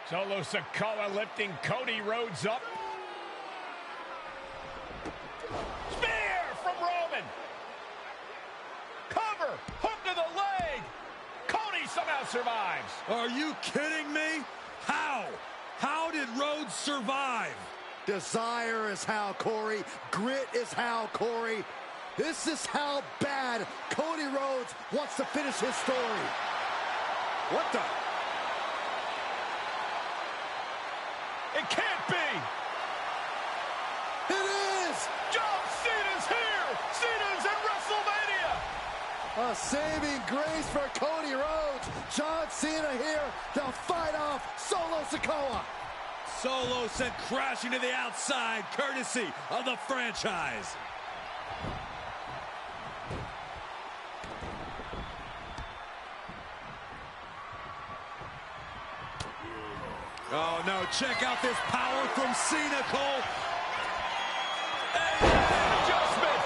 Solo Sikoa lifting Cody Rhodes up. Spear from Roman. Cover. Hook to the leg. Cody somehow survives. Are you kidding me? How? How did Rhodes survive? Desire is how, Corey. Grit is how, Corey. This is how bad Cody Rhodes wants to finish his story. What the? It can't be! It is! John Cena's here! Cena's in WrestleMania! A saving grace for Cody Rhodes. John Cena here to fight off Solo Sikoa. Solo sent crashing to the outside, courtesy of the franchise. Oh, no. Check out this power from Cena, Cole. Adjustment.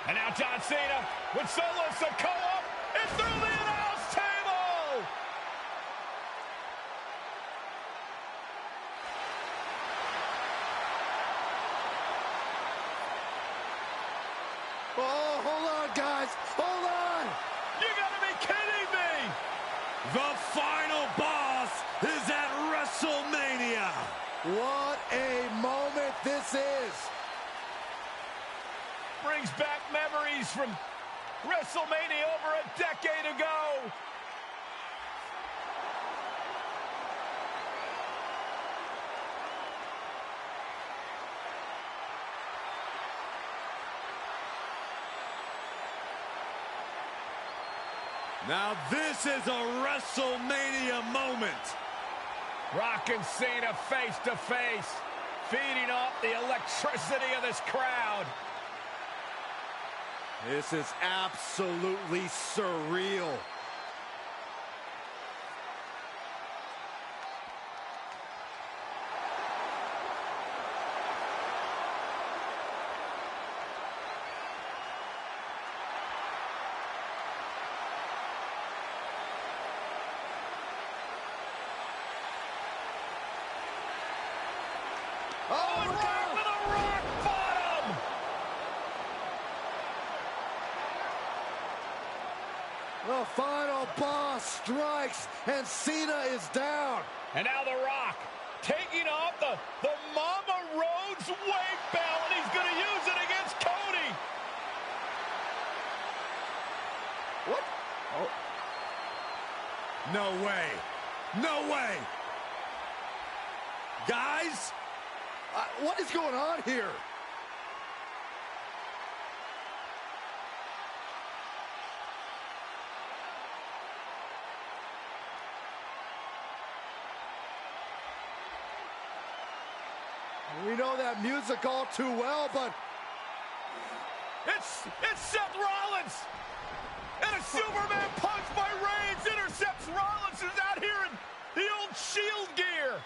And now John Cena with Solo Sikoa and through the announce table! Oh, hold on, guys. Hold on. You gotta be kidding me! The final boss is at WrestleMania. What a moment this is. Brings back memories from WrestleMania over a decade ago. Now this is a WrestleMania moment. Rock and Cena face to face, feeding off the electricity of this crowd. This is absolutely surreal. Oh, right with a rock bottom! The final boss strikes, and Cena is down. And now The Rock taking off the Mama Rhodes weight belt, and he's going to use it against Cody. What? Oh. No way. No way. Guys? What is going on here? We know that music all too well, but It's Seth Rollins! And a Superman punch by Reigns intercepts Rollins' Shield gear.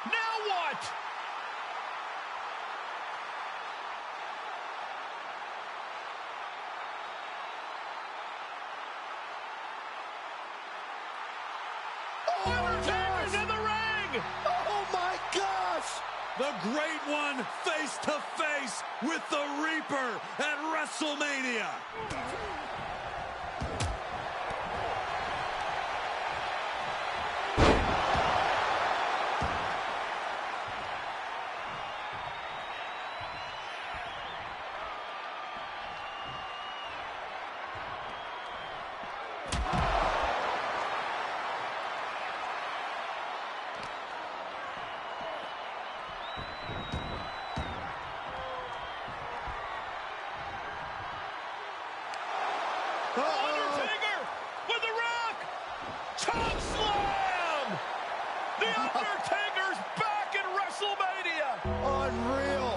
Now what? Undertaker's in the ring! Oh my gosh! The Great One face to face with the Reaper at WrestleMania. Undertaker with the Rock! Chop slam! The Undertaker's back in WrestleMania! Unreal!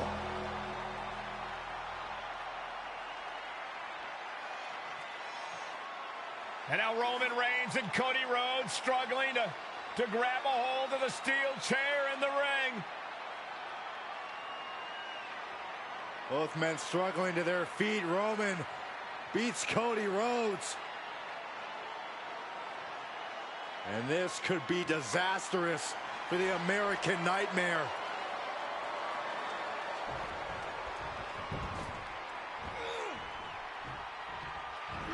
And now Roman Reigns and Cody Rhodes struggling to grab a hold of the steel chair in the ring. Both men struggling to their feet. Roman beats Cody Rhodes. And this could be disastrous for the American Nightmare.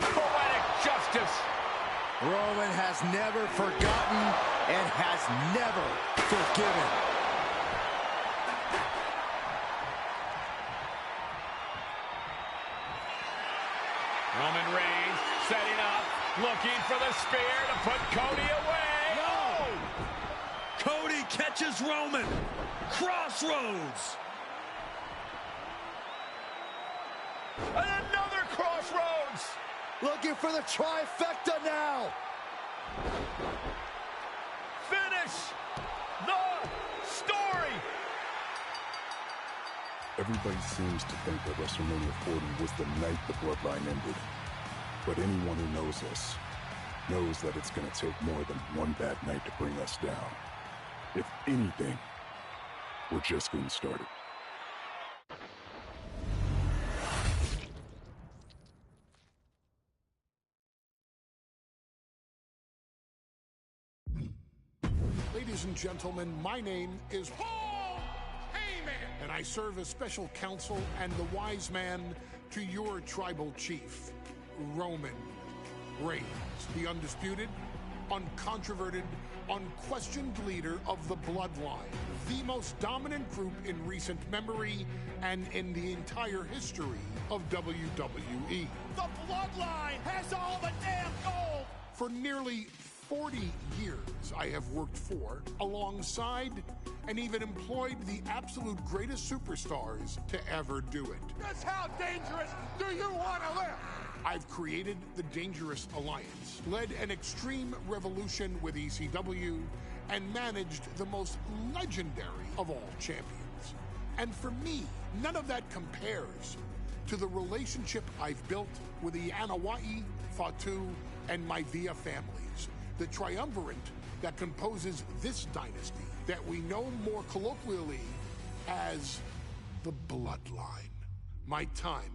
Poetic justice. Roman has never forgotten and has never forgiven. Roman Reigns setting up, looking for the spear to put Cody away. No! Cody catches Roman. Crossroads. And another crossroads. Looking for the trifecta now. Finish the story. Everybody seems to think that WrestleMania 40 was the night the bloodline ended. But anyone who knows us knows that it's going to take more than one bad night to bring us down. If anything, we're just getting started. Ladies and gentlemen, my name is Paul Heyman, and I serve as special counsel and the wise man to your tribal chief, Roman Reigns, the undisputed, uncontroverted, unquestioned leader of the Bloodline, the most dominant group in recent memory and in the entire history of WWE. The Bloodline has all the damn gold. For nearly 40 years, I have worked for, alongside, and even employed the absolute greatest superstars to ever do it. Just how dangerous do you want to live? I've created the Dangerous Alliance, led an extreme revolution with ECW, and managed the most legendary of all champions. And for me, none of that compares to the relationship I've built with the Anoa'i, Fatu, and Maivia families, the triumvirate that composes this dynasty that we know more colloquially as the Bloodline. My time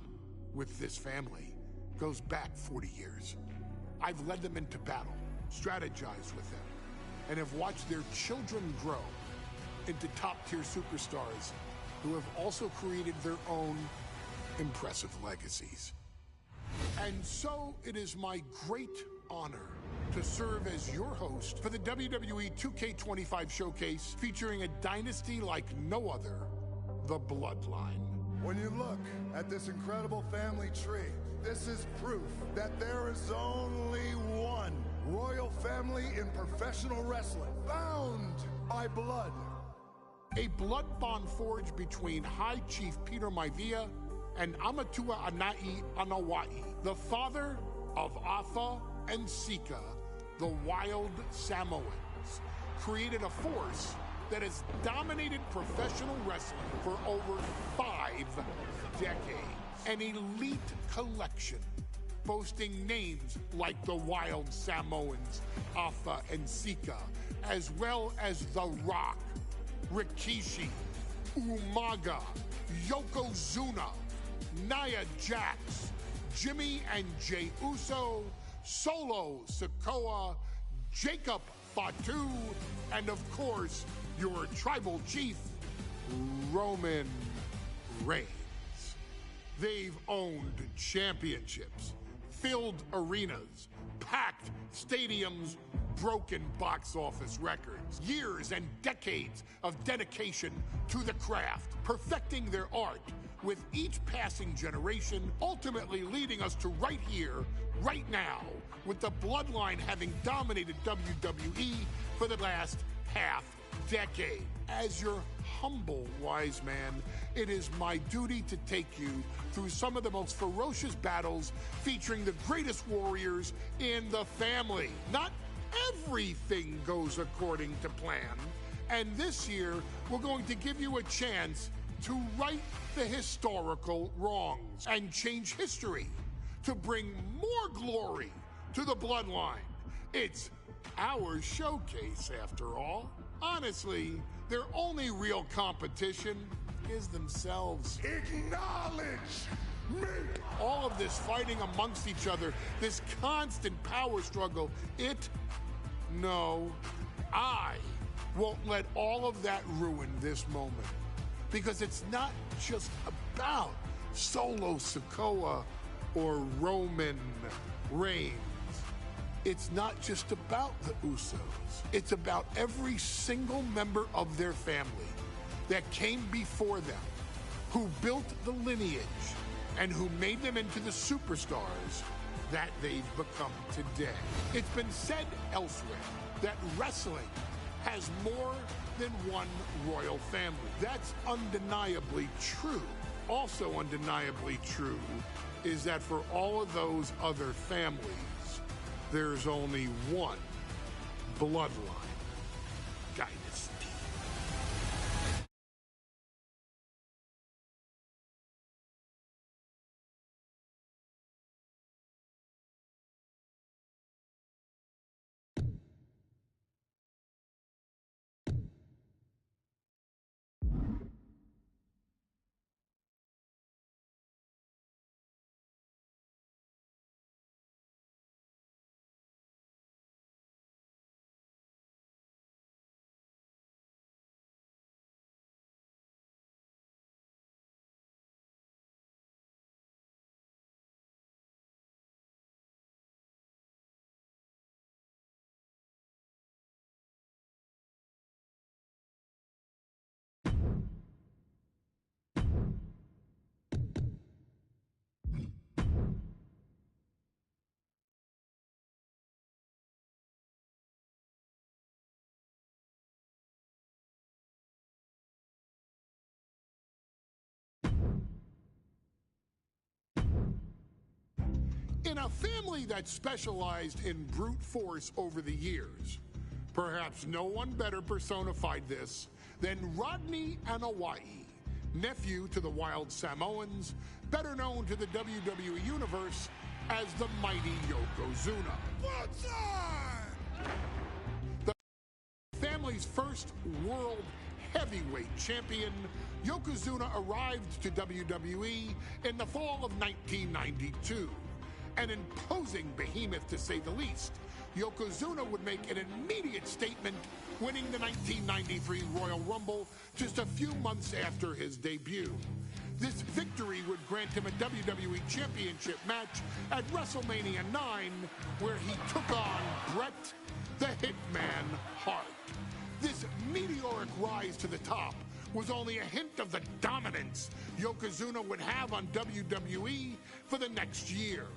with this family goes back 40 years. I've led them into battle, strategized with them, and have watched their children grow into top-tier superstars who have also created their own impressive legacies. And so it is my great honor to serve as your host for the WWE 2K25 showcase featuring a dynasty like no other, the Bloodline. When you look at this incredible family tree, this is proof that there is only one royal family in professional wrestling, bound by blood. a blood bond forged between High Chief Peter Maivia and Amatua Anai Anawai, the father of Afa and Sika, the wild Samoans, created a force that has dominated professional wrestling for over 5 decades. An elite collection boasting names like the Wild Samoans, Afa and Sika, as well as The Rock, Rikishi, Umaga, Yokozuna, Nia Jax, Jimmy and Jey Uso, Solo Sikoa, Jacob Fatu, and of course, your tribal chief, Roman Reigns. They've owned championships, filled arenas, packed stadiums, broken box office records, years and decades of dedication to the craft, perfecting their art with each passing generation, ultimately leading us to right here, right now, with the Bloodline having dominated WWE for the last half decade. As your humble wise man, it is my duty to take you through some of the most ferocious battles featuring the greatest warriors in the family. Not everything goes according to plan, and this year we're going to give you a chance to right the historical wrongs and change history to bring more glory to the Bloodline. It's our showcase, after all. Honestly, their only real competition is themselves. Acknowledge me! All of this fighting amongst each other, this constant power struggle, I won't let all of that ruin this moment. Because it's not just about Solo Sikoa or Roman Reigns. It's not just about the Usos. It's about every single member of their family that came before them, who built the lineage, and who made them into the superstars that they've become today. It's been said elsewhere that wrestling has more than one royal family. That's undeniably true. Also undeniably true is that for all of those other families, there's only one bloodline dynasty. In a family that specialized in brute force over the years, perhaps no one better personified this than Rodney Anawai, nephew to the Wild Samoans, better known to the WWE Universe as the mighty Yokozuna. The family's first world heavyweight champion, Yokozuna arrived to WWE in the fall of 1992. An imposing behemoth, to say the least, Yokozuna would make an immediate statement, winning the 1993 Royal Rumble just a few months after his debut. This victory would grant him a WWE Championship match at WrestleMania 9, where he took on Bret the Hitman Hart. This meteoric rise to the top was only a hint of the dominance Yokozuna would have on WWE for the next year.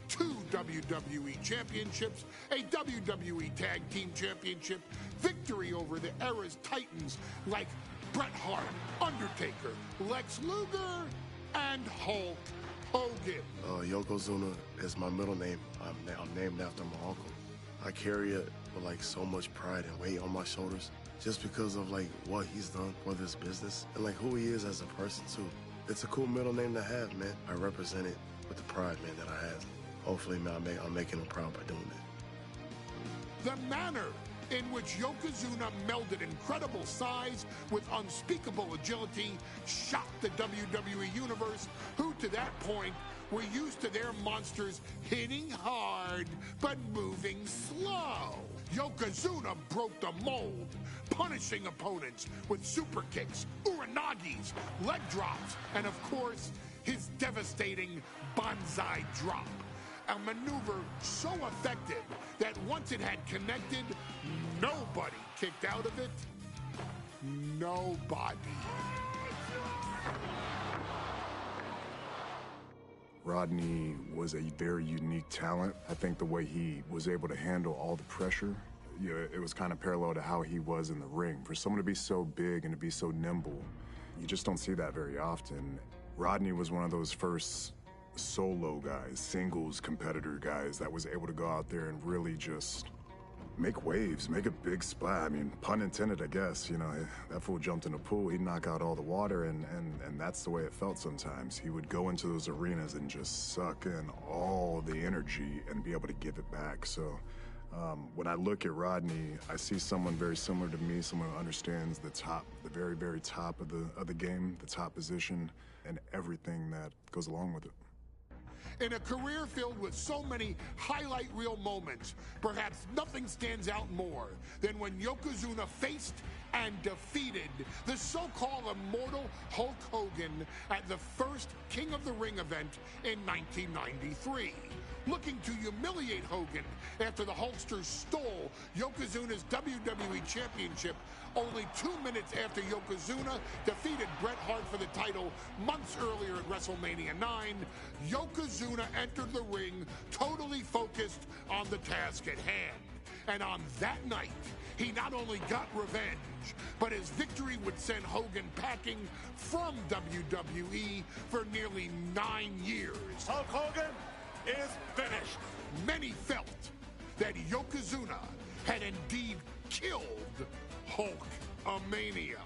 2 WWE championships, a WWE Tag Team Championship, victory over the era's titans like Bret Hart, Undertaker, Lex Luger, and Hulk Hogan. Yokozuna is my middle name. I'm named after my uncle. I carry it with like so much pride and weight on my shoulders just because of like what he's done for this business and like who he is as a person too. It's a cool middle name to have, man. I represent it with the pride, man, that I have. Hopefully, man, I'm making him proud by doing it. The manner in which Yokozuna melded incredible size with unspeakable agility shocked the WWE Universe, who to that point were used to their monsters hitting hard but moving slow. Yokozuna broke the mold, punishing opponents with super kicks, uranagis, leg drops, and of course, his devastating banzai drop. A maneuver so effective that once it had connected, nobody kicked out of it. Nobody. Rodney was a very unique talent. I think the way he was able to handle all the pressure, it was kind of parallel to how he was in the ring. For someone to be so big and to be so nimble, you just don't see that very often. Rodney was one of those first solo guys, singles competitor guys that was able to go out there and really just make waves, make a big splash. I mean, pun intended, I guess. That fool jumped in a pool, he'd knock out all the water, and that's the way it felt sometimes. He would go into those arenas and just suck in all the energy and be able to give it back. So when I look at Rodney, I see someone very similar to me, someone who understands the very, very top of the game, the top position, and everything that goes along with it. In a career filled with so many highlight reel moments, perhaps nothing stands out more than when Yokozuna faced and defeated the so-called immortal Hulk Hogan at the first King of the Ring event in 1993. Looking to humiliate Hogan after the Hulkster stole Yokozuna's WWE Championship only 2 minutes after Yokozuna defeated Bret Hart for the title months earlier at WrestleMania 9, Yokozuna entered the ring totally focused on the task at hand. And on that night, he not only got revenge, but his victory would send Hogan packing from WWE for nearly 9 years. Hulk Hogan is finished. Many felt that Yokozuna had indeed killed Hulkamania.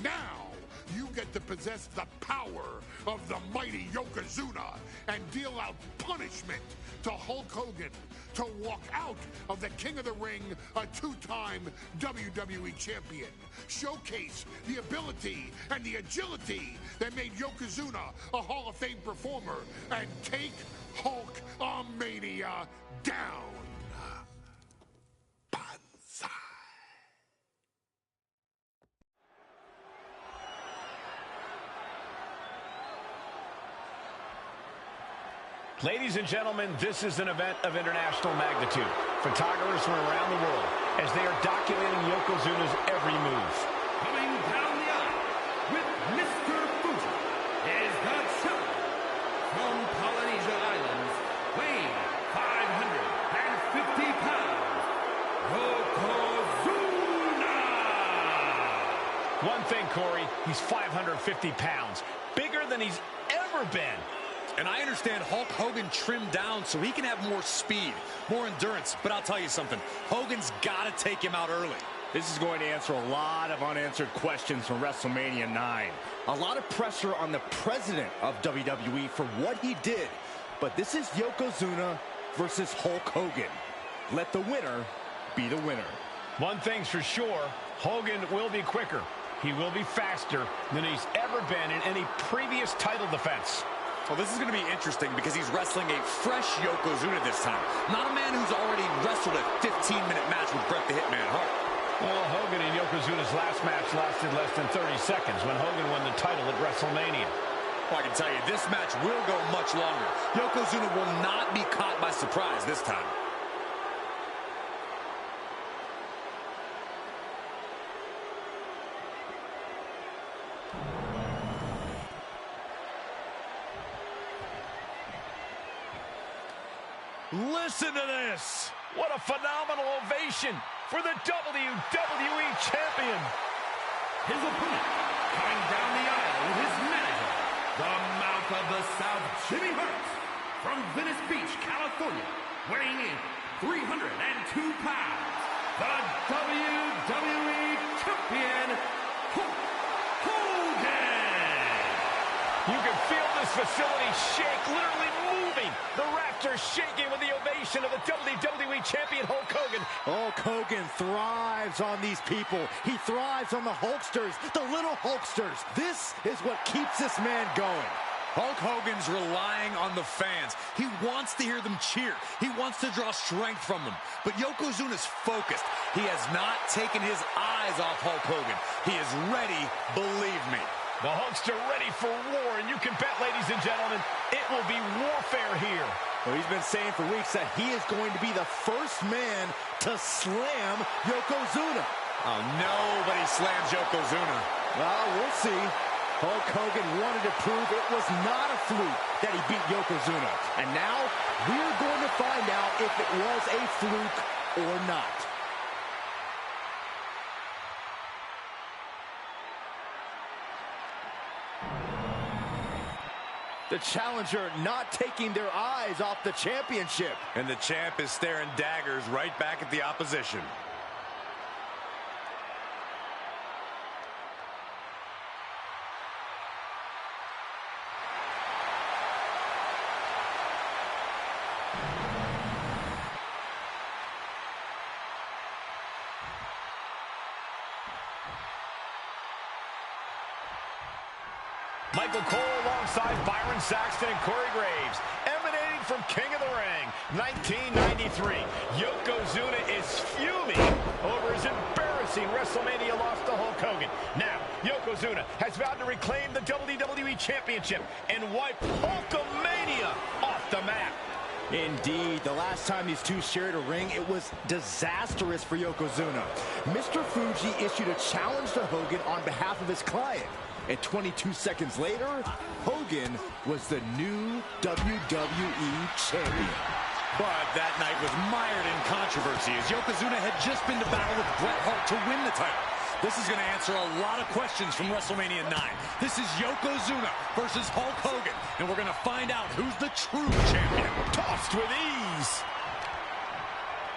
Now you get to possess the power of the mighty Yokozuna and deal out punishment to Hulk Hogan to walk out of the King of the Ring, a 2-time WWE champion. Showcase the ability and the agility that made Yokozuna a Hall of Fame performer and take Hulkamania down. Banzai. Ladies and gentlemen, this is an event of international magnitude. Photographers from around the world as they are documenting Yokozuna's every move. Coming down the aisle with Mr. Fuji is the champion from Polynesia Islands, weighing 550 pounds, Yokozuna! One thing, Corey, he's 550 pounds, bigger than he's ever been. And I understand Hulk Hogan trimmed down so he can have more speed, more endurance. But I'll tell you something, Hogan's got to take him out early. This is going to answer a lot of unanswered questions from WrestleMania 9. A lot of pressure on the president of WWE for what he did. But this is Yokozuna versus Hulk Hogan. Let the winner be the winner. One thing's for sure, Hogan will be quicker. He will be faster than he's ever been in any previous title defense. Well, this is going to be interesting because he's wrestling a fresh Yokozuna this time. Not a man who's already wrestled a 15-minute match with Bret the Hitman Hart. Well, Hogan and Yokozuna's last match lasted less than 30 seconds when Hogan won the title at WrestleMania. Well, I can tell you, this match will go much longer. Yokozuna will not be caught by surprise this time. Listen to this. What a phenomenal ovation for the WWE Champion. His opponent, coming down the aisle with his manager, the Mouth of the South, Jimmy Hart, from Venice Beach, California, weighing in 302 pounds, the WWE Champion, Hulk Hogan. You can feel this facility shake, literally moving. The rafters shaking with the ovation of the WWE Champion, Hulk Hogan. Hulk Hogan thrives on these people. He thrives on the Hulksters, the little Hulksters. This is what keeps this man going. Hulk Hogan's relying on the fans. He wants to hear them cheer. He wants to draw strength from them. But Yokozuna's focused. He has not taken his eyes off Hulk Hogan. He is ready, believe me. The Hulkster ready for war, and you can bet, ladies and gentlemen, it will be warfare here. Well, he's been saying for weeks that he is going to be the first man to slam Yokozuna. Oh, nobody slams Yokozuna. Well, we'll see. Hulk Hogan wanted to prove it was not a fluke that he beat Yokozuna. And now, we're going to find out if it was a fluke or not. The challenger not taking their eyes off the championship. And the champ is staring daggers right back at the opposition. Michael Cole alongside Byron Saxton and Corey Graves, emanating from King of the Ring, 1993. Yokozuna is fuming over his embarrassing WrestleMania loss to Hulk Hogan. Now, Yokozuna has vowed to reclaim the WWE Championship and wipe Hulkamania off the map. Indeed, the last time these two shared a ring, it was disastrous for Yokozuna. Mr. Fuji issued a challenge to Hogan on behalf of his client. And 22 seconds later, Hogan was the new WWE Champion. But that night was mired in controversy as Yokozuna had just been to battle with Bret Hart to win the title. This is going to answer a lot of questions from WrestleMania 9. This is Yokozuna versus Hulk Hogan, and we're going to find out who's the true champion. Tossed with ease.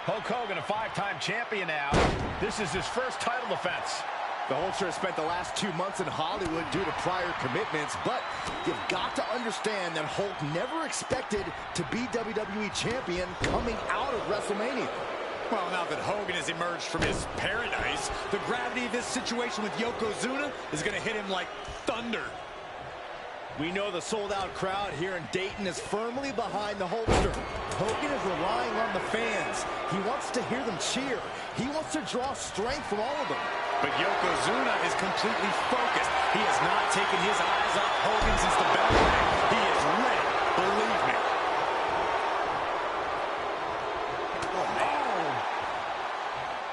Hulk Hogan, a five-time champion now. This is his first title defense. The Hulkster has spent the last 2 months in Hollywood due to prior commitments, but you've got to understand that Hulk never expected to be WWE Champion coming out of WrestleMania. Well, now that Hogan has emerged from his paradise, the gravity of this situation with Yokozuna is going to hit him like thunder. We know the sold-out crowd here in Dayton is firmly behind the Hulkster. Hogan is relying on the fans. He wants to hear them cheer. He wants to draw strength from all of them. But Yokozuna is completely focused. He has not taken his eyes off Hogan since the bell rang. He is ready, believe me.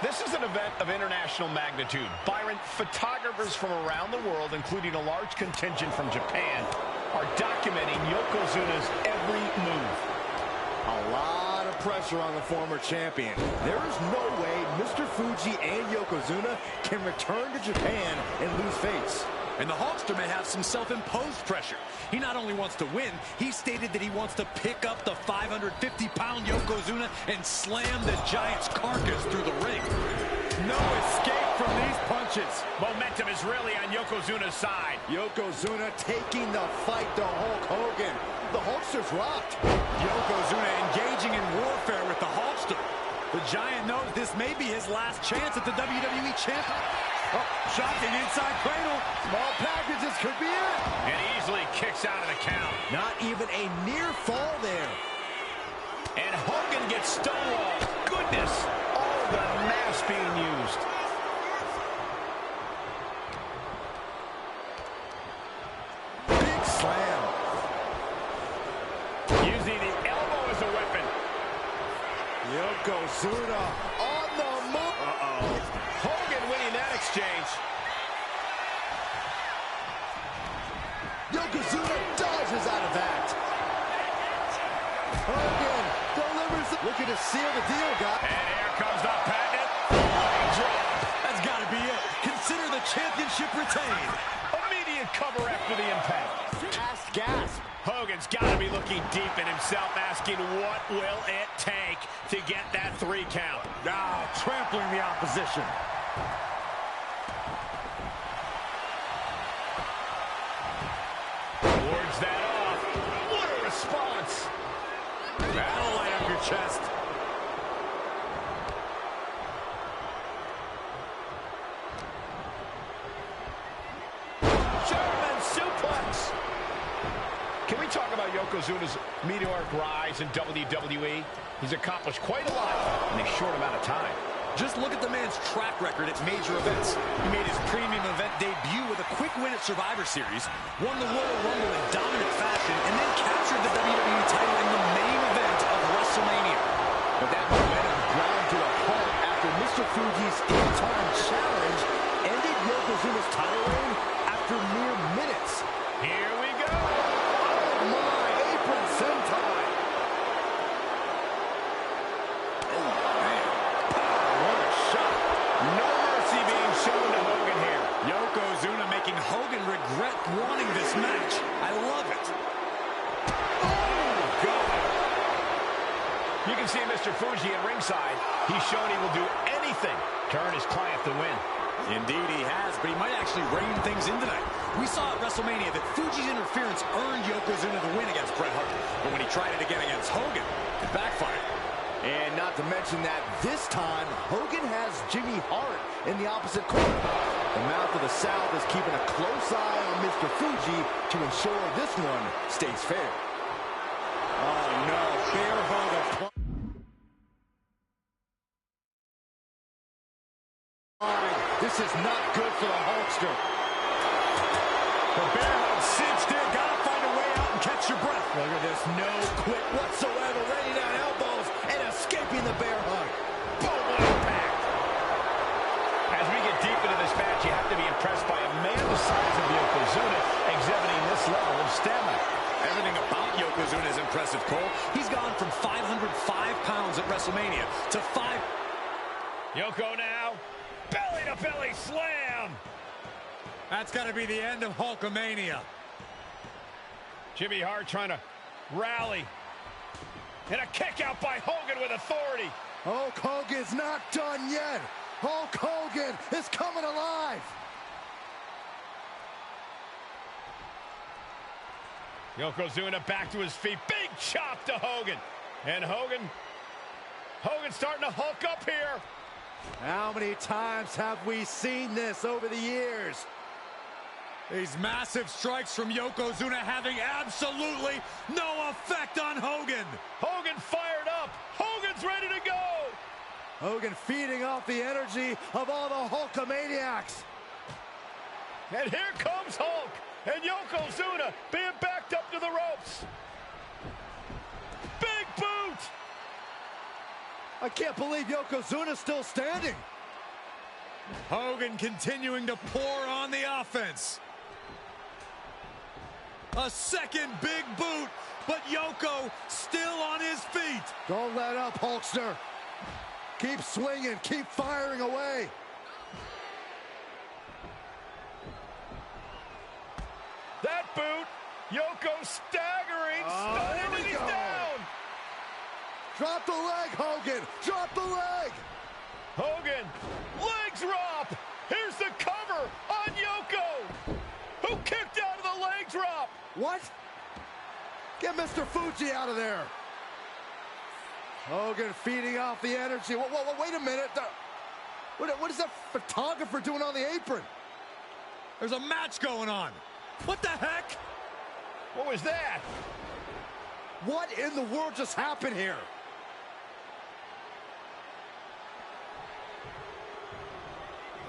This is an event of international magnitude. Byron, photographers from around the world, including a large contingent from Japan, are documenting Yokozuna's every move. A lot of pressure on the former champion. There is no way Mr. Fuji and Yokozuna can return to Japan and lose face. And the Hulkster may have some self-imposed pressure. He not only wants to win, he stated that he wants to pick up the 550-pound Yokozuna and slam the Giant's carcass through the ring. No escape from these punches. Momentum is really on Yokozuna's side. Yokozuna taking the fight to Hulk Hogan. The Hulkster's rocked. Yokozuna engaging in warfare with the Hulkster. The Giant knows this may be his last chance at the WWE Champion. Oh, shocking inside cradle. Small packages could be it. And easily kicks out of the count. Not even a near fall there. And Hogan gets stonewalled. Goodness, all the mass being used. Big slam. Using the elbow as a weapon. Yokozuna on the move. Hogan winning that exchange. Yokozuna dodges out of that. Hogan delivers the... Looking to seal the deal, guys. And here comes the patent. Leg drop. That's got to be it. Consider the championship championship retained. Immediate cover after the impact. Last gasp. Hogan's got to be looking deep in himself, asking what will it take to get that 3 count. Now trampling the opposition. Wards that off. What a response. That'll light up your chest. German suplex. Can we talk about Yokozuna's meteoric rise in WWE? He's accomplished quite a lot in a short amount of time. Just look at the man's track record at major events. He made his premium event debut with a quick win at Survivor Series, won the Royal Rumble in dominant fashion, and then captured the WWE title in the main event of WrestleMania. But that momentum ground to a halt after Mr. Fuji's in-time challenge ended Yokozuna's title reign after mere minutes. Here we go. Oh my, apron sentai. Oh, man. What a shot. No mercy being shown to Hogan here. Yokozuna making Hogan regret wanting this match. I love it. Oh, God. You can see Mr. Fuji at ringside. He's shown he will do anything to earn his client the win. Indeed he has, but he might actually rein things in tonight. We saw at WrestleMania that Fuji's interference earned Yokozuna the win against Bret Hart. But when he tried it again against Hogan, it backfired. And not to mention that this time, Hogan has Jimmy Hart in the opposite corner. The mouth of the South is keeping a close eye on Mr. Fuji to ensure this one stays fair. Oh no, bear hug of... This is not good for the Hulkster. The bear hug cinched in. Gotta find a way out and catch your breath. Look at this, no quit whatsoever, raining down elbows and escaping the bear hug. Boom, what impact. As we get deep into this match, you have to be impressed by a man the size of Yokozuna exhibiting this level of stamina. Everything about Yokozuna is impressive, Cole. He's gone from 505 pounds at WrestleMania to 5... Yoko now. Belly-to-belly slam. That's got to be the end of Hulkamania. Jimmy Hart trying to rally. And a kick out by Hogan with authority. Hulk Hogan's not done yet. Hulk Hogan is coming alive. Yokozuna back to his feet. Big chop to Hogan. And Hogan's starting to hulk up here. How many times have we seen this over the years? These massive strikes from Yokozuna having absolutely no effect on Hogan. Hogan fired up. Hogan's ready to go. Hogan feeding off the energy of all the Hulkamaniacs. And here comes Hulk. And Yokozuna being backed up to the ropes. Big boot. I can't believe Yokozuna's still standing. Hogan continuing to pour on the offense. A second big boot, but Yoko still on his feet. Don't let up, Hulkster. Keep swinging, keep firing away. That boot, Yoko staggering, stunning, and he's down. Drop the leg, Hogan. Drop the leg. Hogan, leg drop. Here's the cover on Yoko, who kicked out of the leg drop. What? Get Mr. Fuji out of there. Hogan feeding off the energy. Wait a minute. What is that photographer doing on the apron? There's a match going on. What the heck? What was that? What in the world just happened here?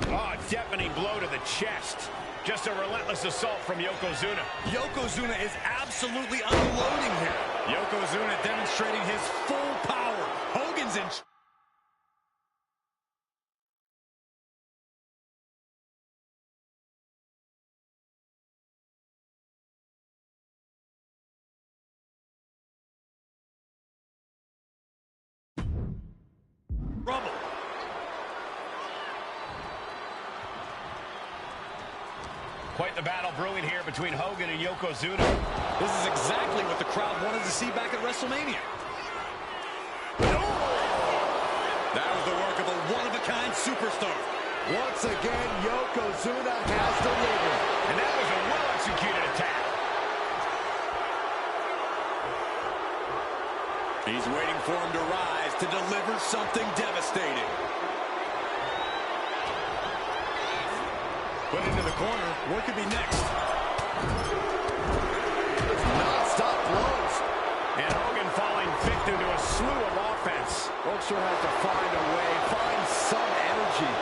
Oh, deafening blow to the chest. Just a relentless assault from Yokozuna. Yokozuna is absolutely unloading here. Yokozuna demonstrating his full power. Hogan's in... Rumble. Quite the battle brewing here between Hogan and Yokozuna. This is exactly what the crowd wanted to see back at WrestleMania. That was the work of a one-of-a-kind superstar. Once again, Yokozuna has delivered. And that was a well-executed attack. He's waiting for him to rise to deliver something devastating. Put into the corner. What could be next? Non-stop blows. And Hogan falling victim to a slew of offense. Hulkster has to find a way, find some energy.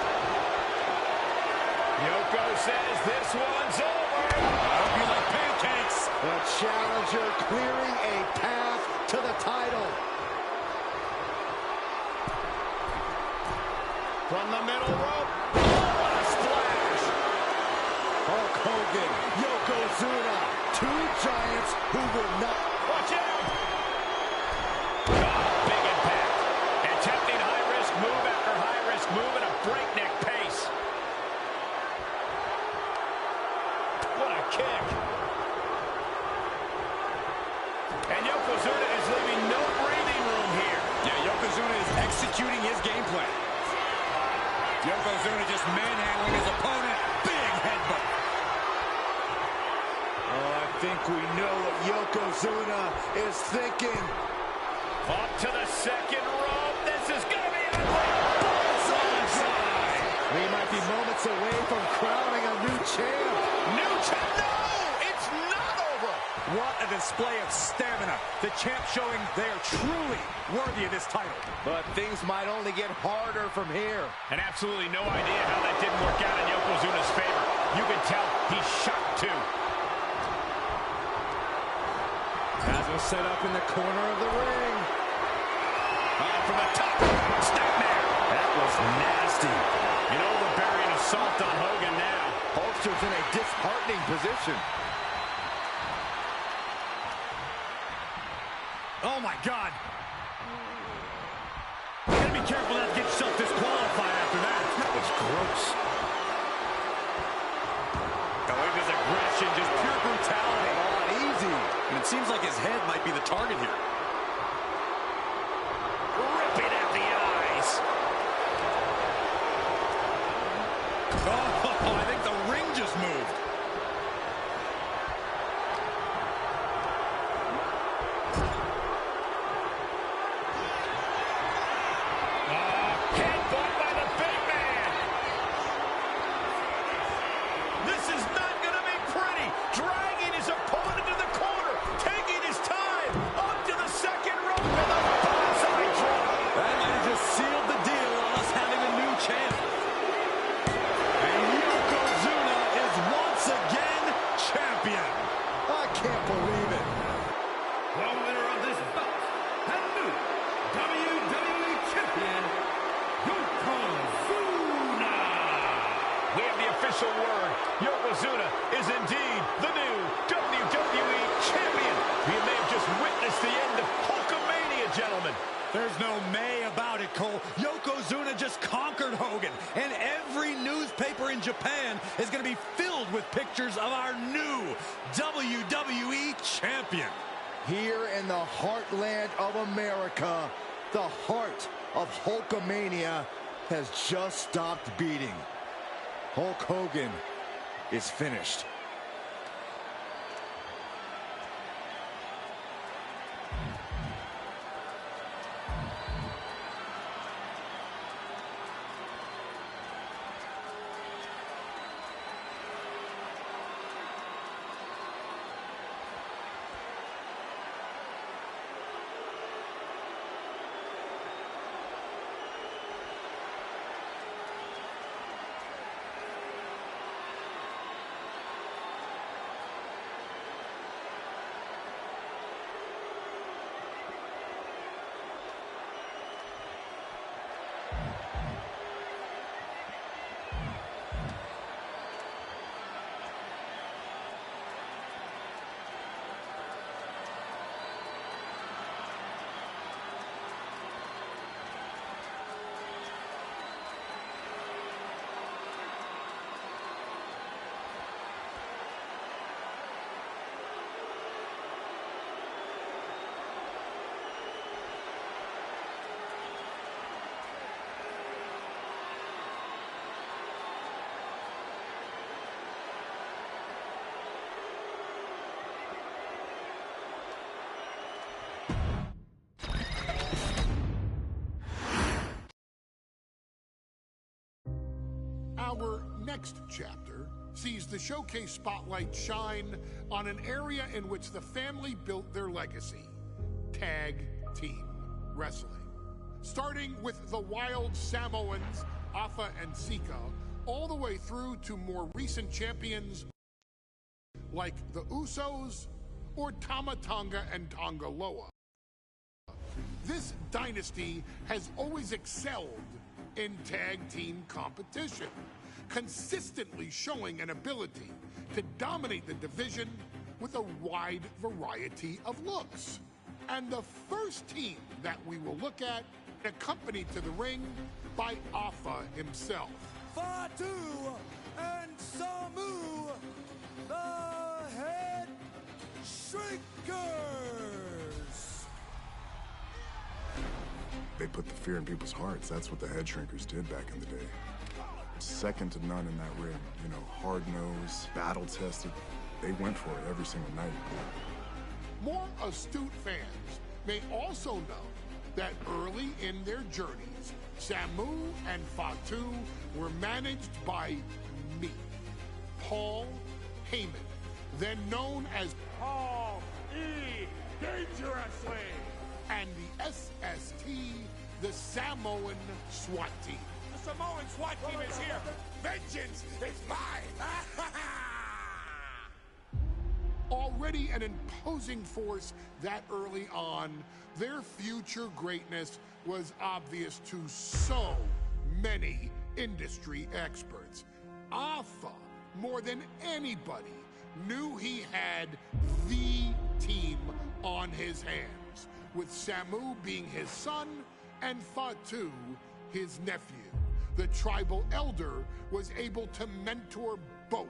Yoko says this one's over. I hope you like pancakes. The challenger clearing a path to the title. From the middle rope. Oh, what a splash. Hulk Hogan, Yokozuna, two giants who will not. Watch out. Oh, big impact. Attempting high-risk move after high-risk move at a breakneck pace. What a kick. And Yokozuna is leaving no breathing room here. Yeah, Yokozuna is executing his game plan. Yokozuna just manhandling his opponent. Big headbutt. Oh, I think we know what Yokozuna is thinking. Up to the second rope. This is going to be ugly. Bonsai. We might be moments away from crowning a new champ. New champ? No, it's not over. What a display of stamina. The champ showing they are truly worthy of this title. But things might only get harder from here. And absolutely no idea how that didn't work out in Yokozuna's favor. You can tell he's shocked too. Has him set up in the corner of the ring. From the top. Snapmare. That was nasty. An overbearing assault on Hogan now. Hulkster's in a disheartening position. Oh, my God. You gotta be careful not to get yourself disqualified after that. That was gross. Going his aggression, just pure brutality. Oh, easy. And it seems like his head might be the target here. Ripping at the eyes. Oh, I think the ring just moved. Headbutt by the big man. This is not going to be pretty. Dragging his opponent to the corner. Taking his time. Up to the second rope with a bonsai drop. That might have just sealed the deal on us having a new champ. And Yokozuna is once again champion. I can't believe it. The winner of this bout, and new WWE Champion, Yokozuna. We have the official word. Yokozuna is indeed the new WWE Champion. We may have just witnessed the end of Hulkamania, gentlemen. There's no may about it, Cole. Yokozuna just conquered Hogan, and every newspaper in Japan is going to be filled with pictures of our new WWE Champion. Here in the heartland of America, the heart of Hulkamania has just stopped beating. Hulk Hogan is finished. next chapter sees the showcase spotlight shine on an area in which the family built their legacy: tag team wrestling. Starting with the Wild Samoans, Afa and Sika, all the way through to more recent champions like the Usos or Tama Tonga and Tonga Loa. This dynasty has always excelled in tag team competition, consistently showing an ability to dominate the division with a wide variety of looks. And the first team that we will look at, accompanied to the ring by Afa himself. Fatu and Samu, the Head Shrinkers. They put the fear in people's hearts. That's what the Head Shrinkers did back in the day. Second to none in that ring. You know, hard-nosed, battle-tested. They went for it every single night. More astute fans may also know that early in their journeys, Samu and Fatu were managed by me, Paul Heyman, then known as Paul E. Dangerously. And the SST, the Samoan SWAT team. The Samoan SWAT team is here. Vengeance is mine. Already an imposing force that early on, their future greatness was obvious to so many industry experts. Afa, more than anybody, knew he had the team on his hands, with Samu being his son and Fatu his nephew. The tribal elder was able to mentor both,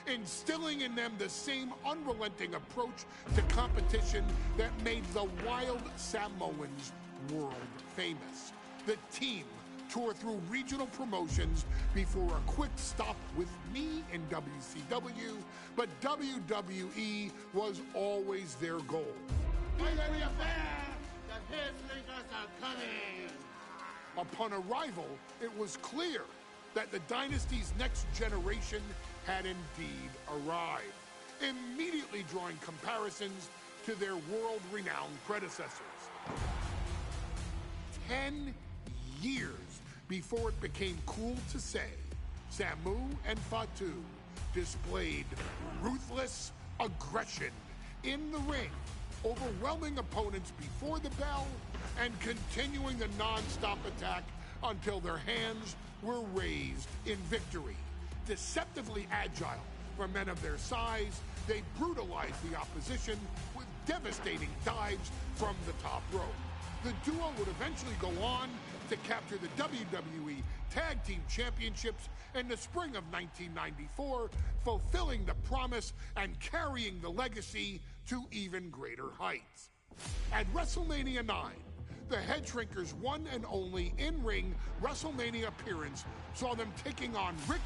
instilling in them the same unrelenting approach to competition that made the Wild Samoans world famous. The team toured through regional promotions before a quick stop with me in WCW, but WWE was always their goal. Upon arrival, it was clear that the dynasty's next generation had indeed arrived, immediately drawing comparisons to their world-renowned predecessors. 10 years before it became cool to say, Samu and Fatu displayed ruthless aggression in the ring, overwhelming opponents before the bell and continuing the non-stop attack until their hands were raised in victory. Deceptively agile for men of their size, they brutalized the opposition with devastating dives from the top rope. The duo would eventually go on to capture the WWE Tag Team Championships in the spring of 1994, fulfilling the promise and carrying the legacy to even greater heights. At WrestleMania 9, the Head Shrinkers' one and only in-ring WrestleMania appearance saw them taking on Rick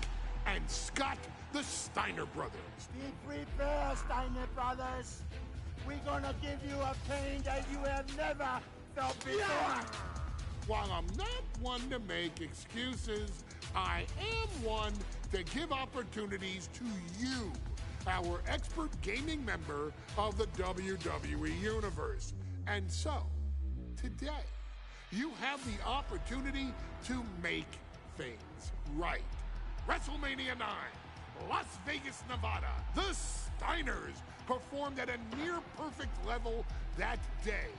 and Scott, the Steiner brothers. Be prepared, Steiner brothers. We're gonna give you a pain that you have never felt before. While I'm not one to make excuses, I am one to give opportunities to you, our expert gaming member of the WWE Universe. And so, today, you have the opportunity to make things right. WrestleMania 9, Las Vegas, Nevada. The Steiners performed at a near-perfect level that day,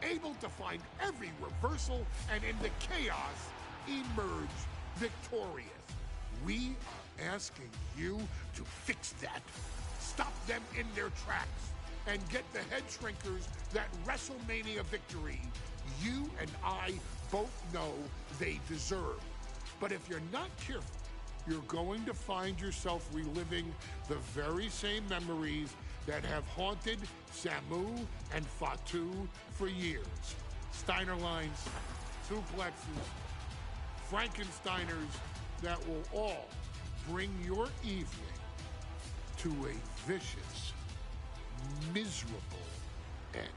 able to find every reversal and in the chaos emerge victorious. We are asking you to fix that, stop them in their tracks, and get the Head Shrinkers that WrestleMania victory you and I both know they deserve. But if you're not careful, you're going to find yourself reliving the very same memories that have haunted Samu and Fatu for years. Steiner lines, suplexes, Frankensteiners that will all bring your evening to a vicious, miserable end.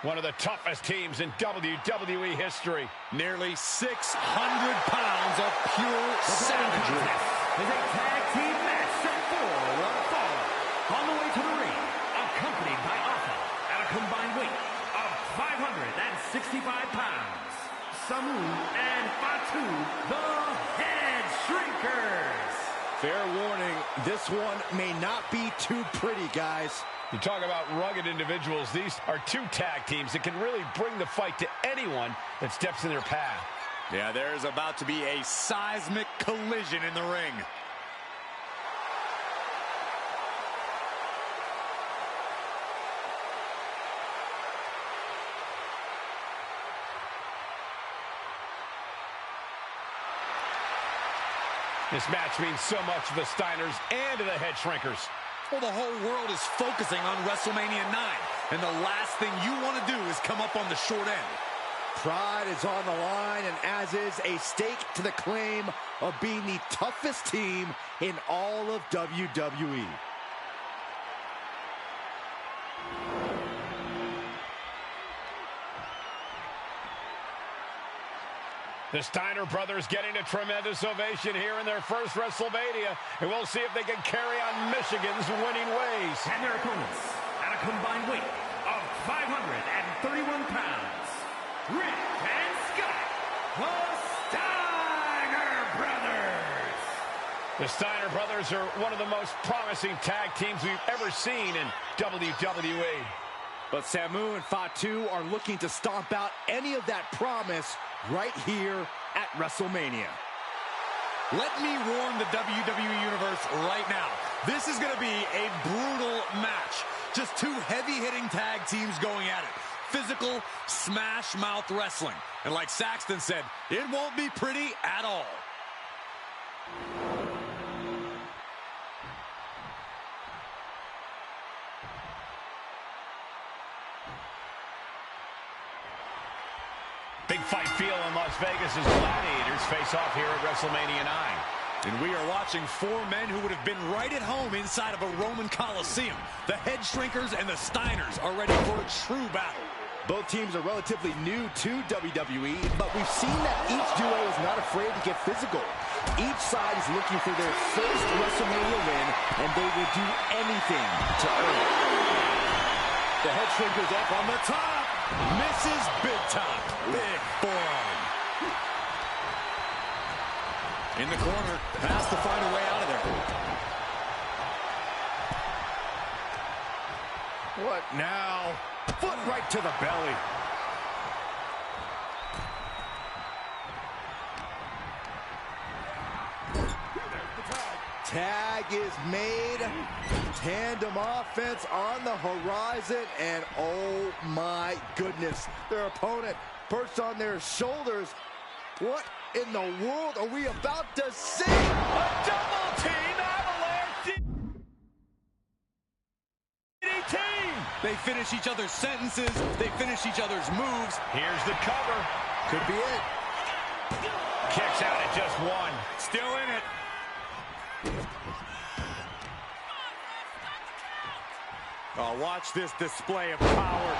One of the toughest teams in WWE history. Nearly 600 pounds of pure savagery. Is a tag team match set for one fall. On the way to the ring, accompanied by Alpha at a combined weight of 565 pounds. Samu and Fatu, the Head Shrinkers. Fair warning, this one may not be too pretty, guys. You talk about rugged individuals. These are two tag teams that can really bring the fight to anyone that steps in their path. Yeah, there's about to be a seismic collision in the ring. This match means so much to the Steiners and to the Head Shrinkers. Well, the whole world is focusing on WrestleMania 9, and the last thing you want to do is come up on the short end. Pride is on the line, and as is a stake to the claim of being the toughest team in all of WWE. The Steiner brothers getting a tremendous ovation here in their first WrestleMania, and we'll see if they can carry on Michigan's winning ways. And their opponents at a combined weight of 531 pounds, Rick and Scott, the Steiner brothers. The Steiner brothers are one of the most promising tag teams we've ever seen in WWE. But Samu and Fatu are looking to stomp out any of that promise right here at WrestleMania. Let me warn the WWE Universe right now. This is going to be a brutal match. Just two heavy-hitting tag teams going at it. Physical, smash-mouth wrestling. And like Saxton said, it won't be pretty at all. Big fight feel in Las Vegas as gladiators face off here at WrestleMania 9. And we are watching four men who would have been right at home inside of a Roman Coliseum. The Head Shrinkers and the Steiners are ready for a true battle. Both teams are relatively new to WWE, but we've seen that each duo is not afraid to get physical. Each side is looking for their first WrestleMania win, and they will do anything to earn it. The Head Shrinkers up on the top. Misses big time. Big forearm. In the corner. Has to find a way out of there. What now? Foot right to the belly. Tag is made. Tandem offense on the horizon, and oh my goodness, their opponent perched on their shoulders. What in the world are we about to see? A double team avalanche DDT! They finish each other's sentences. They finish each other's moves. Here's the cover. Could be it. Kicks out at just one. Still in it. Oh, watch this display of power.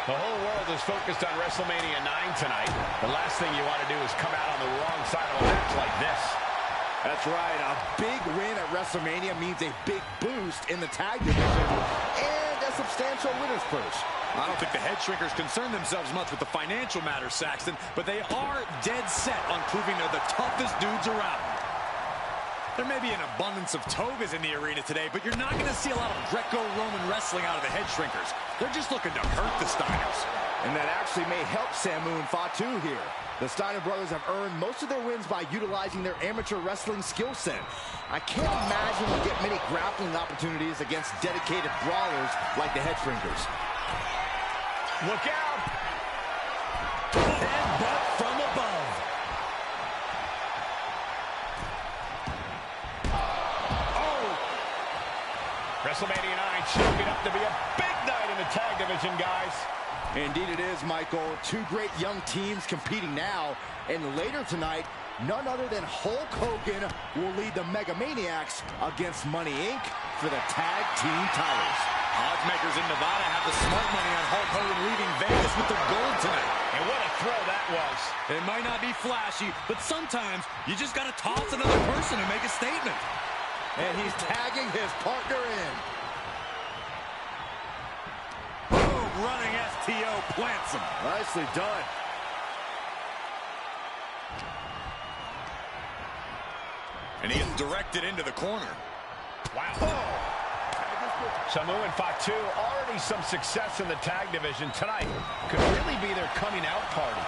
The whole world is focused on WrestleMania 9 tonight. The last thing you want to do is come out on the wrong side of a match like this. That's right. A big win at WrestleMania means a big boost in the tag division and a substantial winner's purse. I don't think the Head Shrinkers concern themselves much with the financial matters, Saxton, but they are dead set on proving they're the toughest dudes around. There may be an abundance of togas in the arena today, but you're not going to see a lot of Greco-Roman wrestling out of the Head Shrinkers. They're just looking to hurt the Steiners. And that actually may help Samu and Fatu here. The Steiner brothers have earned most of their wins by utilizing their amateur wrestling skill set. I can't imagine they'll get many grappling opportunities against dedicated brawlers like the Head Shrinkers. Look out! Headbutt from above. WrestleMania 9 shaping up to be a big night in the tag division, guys. Indeed it is, Michael. Two great young teams competing now. And later tonight, none other than Hulk Hogan will lead the Mega Maniacs against Money Inc. for the tag team titles. Oddsmakers in Nevada have the smart money on Hulk Hogan leaving Vegas with the gold tonight. And what a throw that was. It might not be flashy, but sometimes you just got to toss another person and make a statement. And he's tagging his partner in. Boom, running STO plants him. Nicely done. And he is directed into the corner. Wow. Oh. Samu and Fatu, already some success in the tag division tonight. Could really be their coming out party.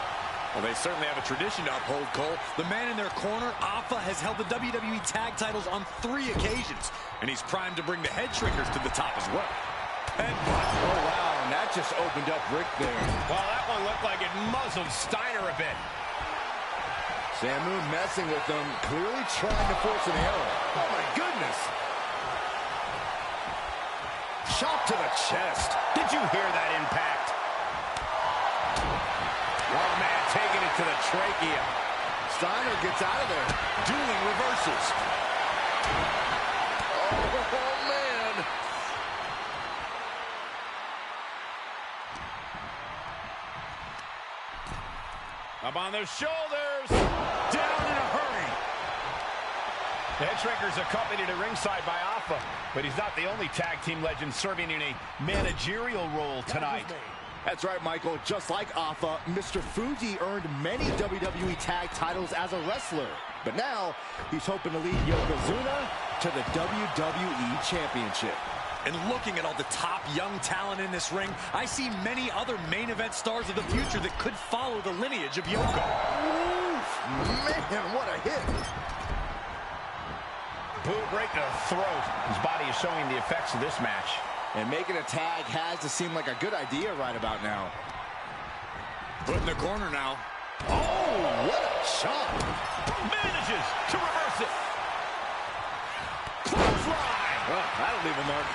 Well, they certainly have a tradition to uphold, Cole. The man in their corner, Alpha, has held the WWE tag titles on 3 occasions. And he's primed to bring the head shrinkers to the top as well. And oh, wow, and that just opened up Rick there. Well, that one looked like it muzzled Steiner a bit. Samu messing with them, clearly trying to force an arrow. Oh, my goodness. Shot to the chest. Did you hear that impact? Oh, man, taking it to the trachea. Steiner gets out of there. Dueling reversals. Oh, man. Up on their shoulders. Down in a hurry. The head shrinker's accompanied at ringside by Alpha, but he's not the only tag team legend serving in a managerial role tonight. That's right, Michael. Just like Alpha, Mr. Fuji earned many WWE tag titles as a wrestler. But now, he's hoping to lead Yokozuna to the WWE Championship. And looking at all the top young talent in this ring, I see many other main event stars of the future that could follow the lineage of Yoko. Oof, man, what a hit. Boot right to the throat. His body is showing the effects of this match. And making a tag has to seem like a good idea right about now. Put in the corner now. Oh, what a shot. Manages to reverse it. Clothesline. Oh, that'll leave a mark.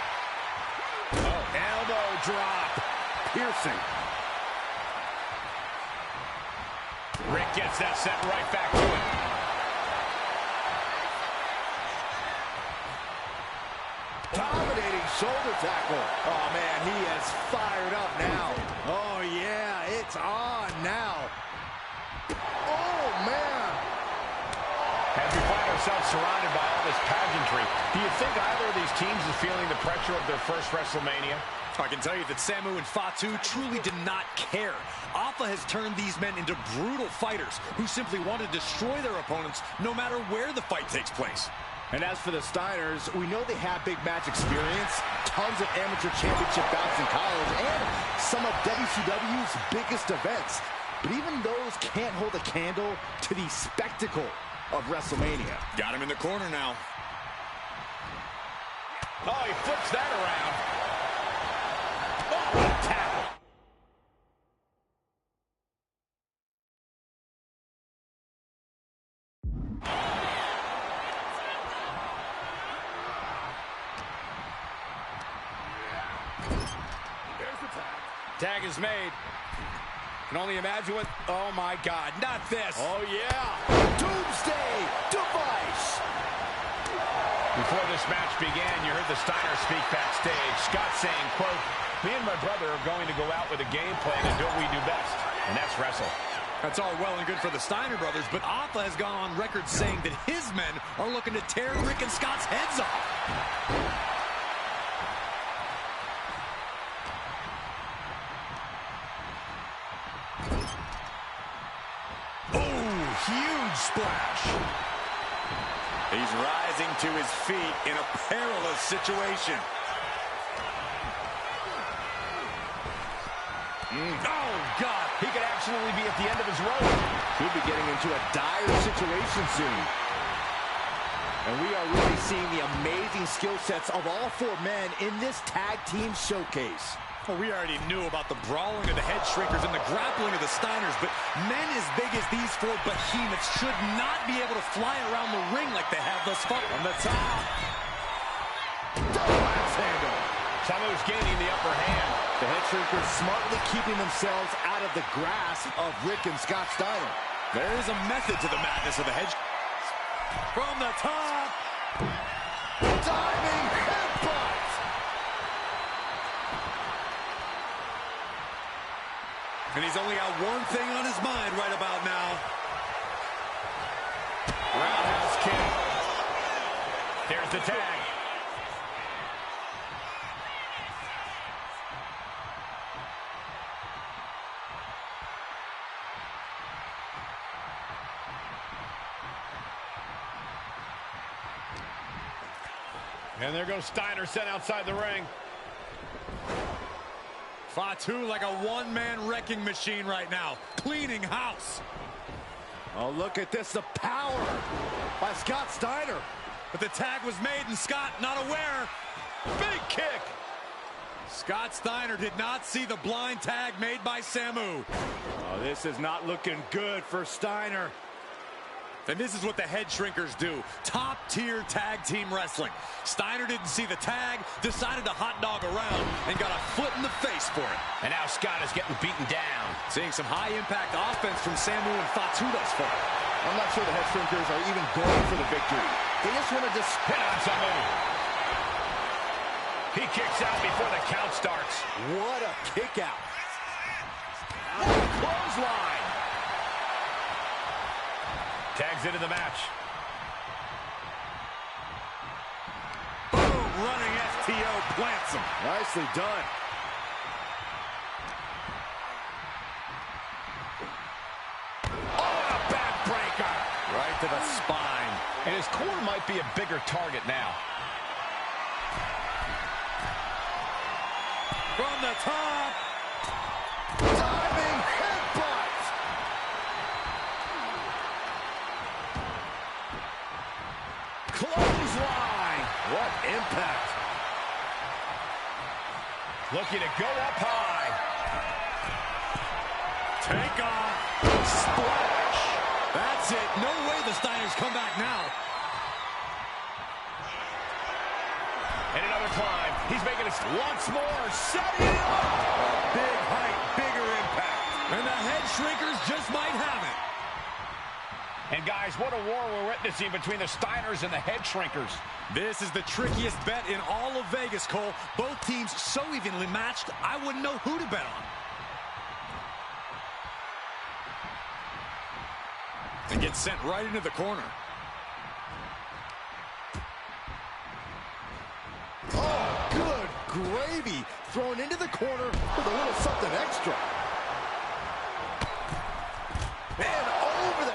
Oh, elbow drop. Piercing. Rick gets that set right back to it. Dominating shoulder tackle. Oh, man, he is fired up now. Oh, yeah, it's on now. Oh, man. As we find ourselves surrounded by all this pageantry, do you think either of these teams is feeling the pressure of their first WrestleMania? I can tell you that Samu and Fatu truly did not care. Alpha has turned these men into brutal fighters who simply want to destroy their opponents no matter where the fight takes place. And as for the Steiners, we know they have big match experience, tons of amateur championship bouts in college, and some of WCW's biggest events. But even those can't hold a candle to the spectacle of WrestleMania. Got him in the corner now. Oh, he flips that around. Oh, what a tackle. Tag is made. Can only imagine what... Oh, my God. Not this. Oh, yeah. Doomsday device. Before this match began, you heard the Steiner speak backstage. Scott saying, quote, "Me and my brother are going to go out with a game plan and do what we do best, and that's wrestle." That's all well and good for the Steiner brothers, but Alpha has gone on record saying that his men are looking to tear Rick and Scott's heads off. Huge splash. He's rising to his feet in a perilous situation. Oh, God. He could absolutely be at the end of his rope. He'll be getting into a dire situation soon. And we are really seeing the amazing skill sets of all 4 men in this tag team showcase. Well, we already knew about the brawling of the head shrinkers and the grappling of the Steiners, but men as big as these 4 behemoths should not be able to fly around the ring like they have thus far. On the top. Handle. Samu's gaining the upper hand. The head shrinkers smartly keeping themselves out of the grasp of Rick and Scott Steiner. There is a method to the madness of the head. From the top. Diving headbutt. And he's only got one thing on his mind right about now. Roundhouse kick. There's the tag. And there goes Steiner, sent outside the ring. Fatu like a one-man wrecking machine right now, cleaning house. Oh, look at this, the power by Scott Steiner. But the tag was made and Scott not aware. Big kick. Scott Steiner did not see the blind tag made by Samu. Oh, this is not looking good for Steiner. And this is what the head shrinkers do. Top-tier tag team wrestling. Steiner didn't see the tag, decided to hot dog around, and got a foot in the face for it. And now Scott is getting beaten down. Seeing some high-impact offense from Samu and Fatu thus far. I'm not sure the head shrinkers are even going for the victory. They just want to hit on somebody. He kicks out before the count starts. What a kick out. Clothesline. Tags into the match. Boom, running STO plants him. Nicely done. Oh, a backbreaker. Right to the spine. And his core might be a bigger target now. From the top. Diving headbutt. Clothesline. What impact. Looking to go up high. Take off. Splash. That's it. No way the Steiners come back now. And another climb. He's making it once more. Setting it up. Big height, bigger impact. And the head shrinkers just might have it. And guys, what a war we're witnessing between the Steiners and the head shrinkers. This is the trickiest bet in all of Vegas, Cole. Both teams so evenly matched, I wouldn't know who to bet on. And gets sent right into the corner. Oh, good gravy. Thrown into the corner with a little something extra. And over the...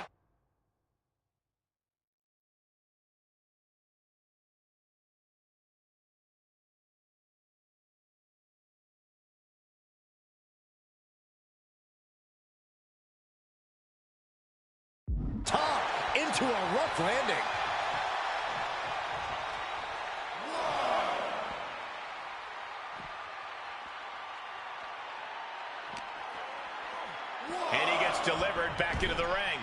top into a rough landing. And he gets delivered back into the ring.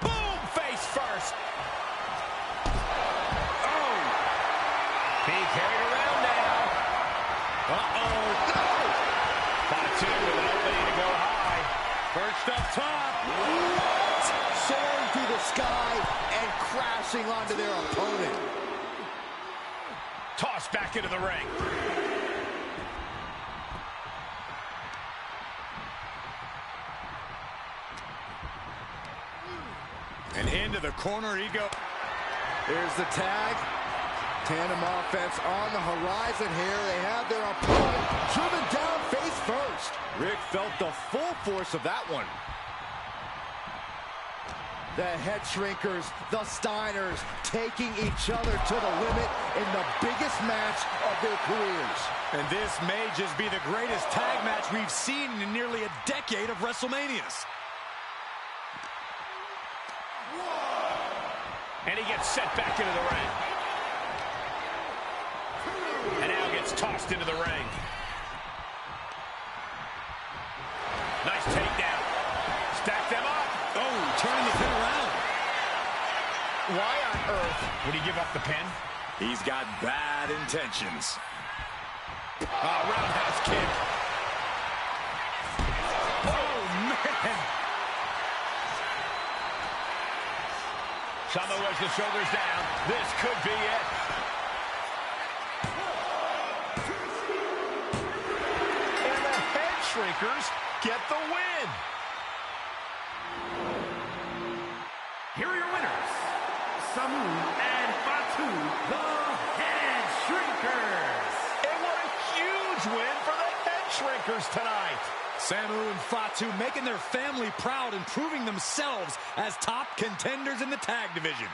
Boom! Face first. Being carried around now. Uh-oh. No! Fatu with an opening to go high. Perched up top. What? Soaring through the sky and crashing onto their opponent. Tossed back into the ring. And into the corner he goes. There's the tag. Tandem offense on the horizon here. They have their opponent driven down face first. Rick felt the full force of that one. The head shrinkers, the Steiners, taking each other to the limit in the biggest match of their careers. And this may just be the greatest tag match we've seen in nearly a decade of WrestleManias. And he gets sent back into the ring. And now gets tossed into the ring. Nice takedown. Stack them up. Oh, turning the pin around. Why on earth would he give up the pin? He's got bad intentions. Roundhouse kick. Oh, man. Sama has the shoulders down. This could be it. And the head shrinkers get the win. Here are your winners, Samu and Fatu, the Head Shrinkers. And what a huge win for the Head Shrinkers tonight. Samu and Fatu making their family proud and proving themselves as top contenders in the tag division.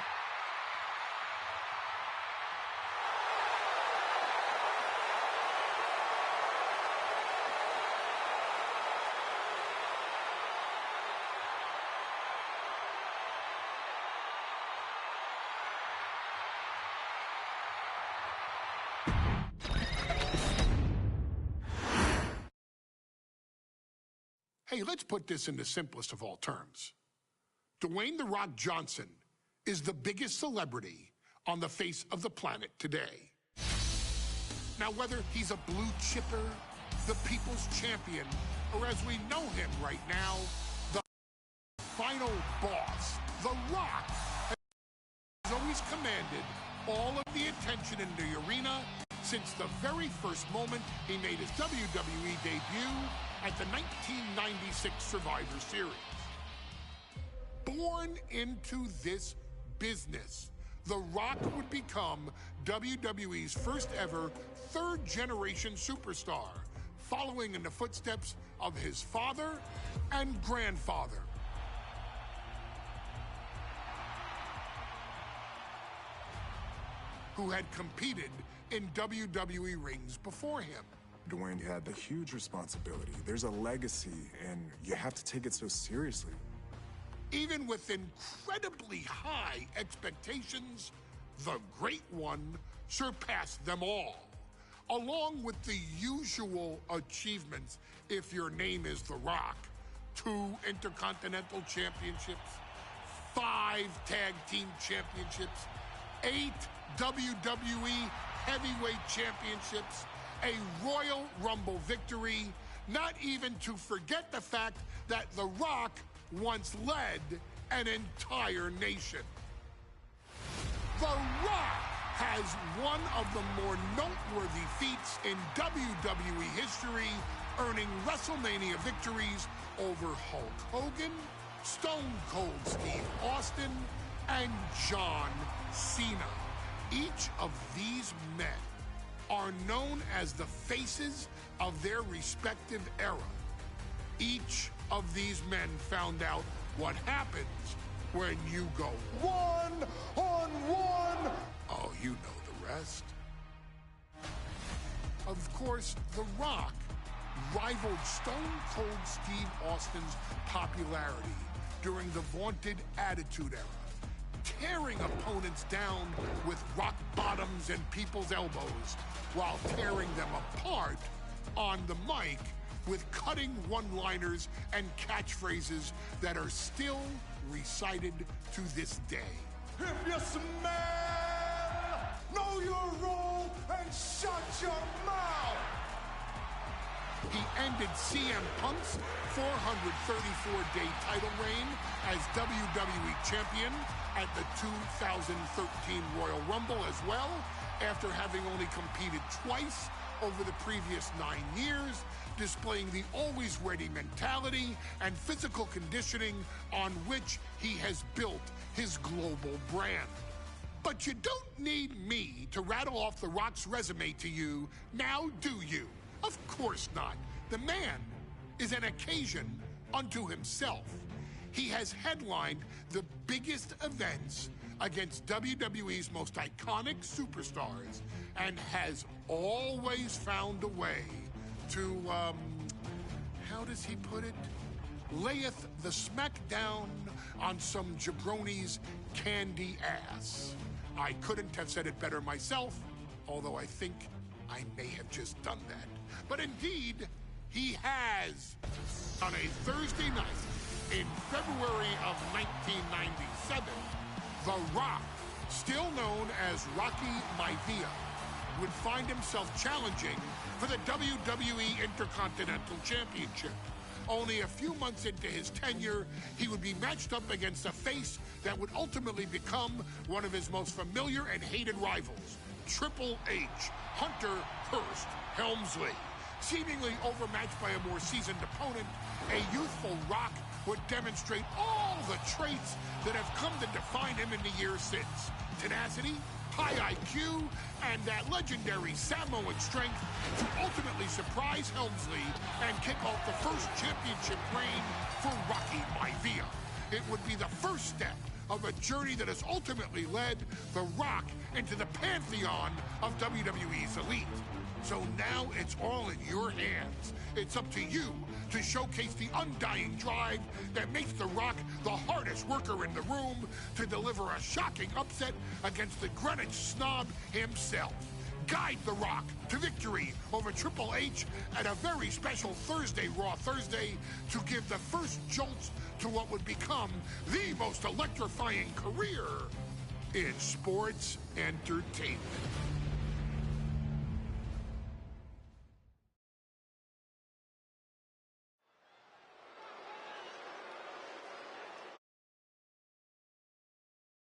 Hey, let's put this in the simplest of all terms. Dwayne "The Rock" Johnson is the biggest celebrity on the face of the planet today. Now, whether he's a blue chipper, the people's champion, or as we know him right now, the final boss, The Rock has always commanded all of the attention in the arena since the very first moment he made his WWE debut at the 1996 Survivor Series. Born into this business, The Rock would become WWE's first ever third-generation superstar, following in the footsteps of his father and grandfather. Who had competed in WWE rings before him. Dwayne had the huge responsibility. There's a legacy, and you have to take it so seriously. Even with incredibly high expectations, the Great One surpassed them all. Along with the usual achievements, if your name is The Rock: 2 Intercontinental Championships, 5 Tag Team Championships, 8 WWE Heavyweight Championships, a Royal Rumble victory, not even to forget the fact that The Rock once led an entire nation. The Rock has one of the more noteworthy feats in WWE history, earning WrestleMania victories over Hulk Hogan, Stone Cold Steve Austin, and John Cena. Each of these men are known as the faces of their respective era. Each of these men found out what happens when you go one-on-one. Oh, you know the rest. Of course, The Rock rivaled Stone Cold Steve Austin's popularity during the vaunted Attitude Era, tearing opponents down with rock bottoms and people's elbows while tearing them apart on the mic with cutting one-liners and catchphrases that are still recited to this day. If you smell, know your role and shut your mouth. He ended CM Punk's 434-day title reign as WWE Champion at the 2013 Royal Rumble as well, after having only competed twice over the previous 9 years, displaying the always-ready mentality and physical conditioning on which he has built his global brand. But you don't need me to rattle off The Rock's resume to you, now do you? Of course not. The man is an occasion unto himself. He has headlined the biggest events against WWE's most iconic superstars and has always found a way to, how does he put it? Layeth the smackdown on some jabroni's candy ass. I couldn't have said it better myself, although I think I may have just done that. But indeed, he has. On a Thursday night in February of 1997, The Rock, still known as Rocky Maivia, would find himself challenging for the WWE Intercontinental Championship. Only a few months into his tenure, he would be matched up against a face that would ultimately become one of his most familiar and hated rivals, Triple H, Hunter Hearst Helmsley. Seemingly overmatched by a more seasoned opponent, a youthful Rock would demonstrate all the traits that have come to define him in the years since. Tenacity, high IQ, and that legendary Samoan strength to ultimately surprise Helmsley and kick off the first championship reign for Rocky Maivia. It would be the first step of a journey that has ultimately led The Rock into the pantheon of WWE's elite. So now it's all in your hands. It's up to you to showcase the undying drive that makes The Rock the hardest worker in the room to deliver a shocking upset against the Greenwich snob himself. Guide The Rock to victory over Triple H at a very special Thursday, Raw Thursday, to give the first jolts to what would become the most electrifying career in sports entertainment.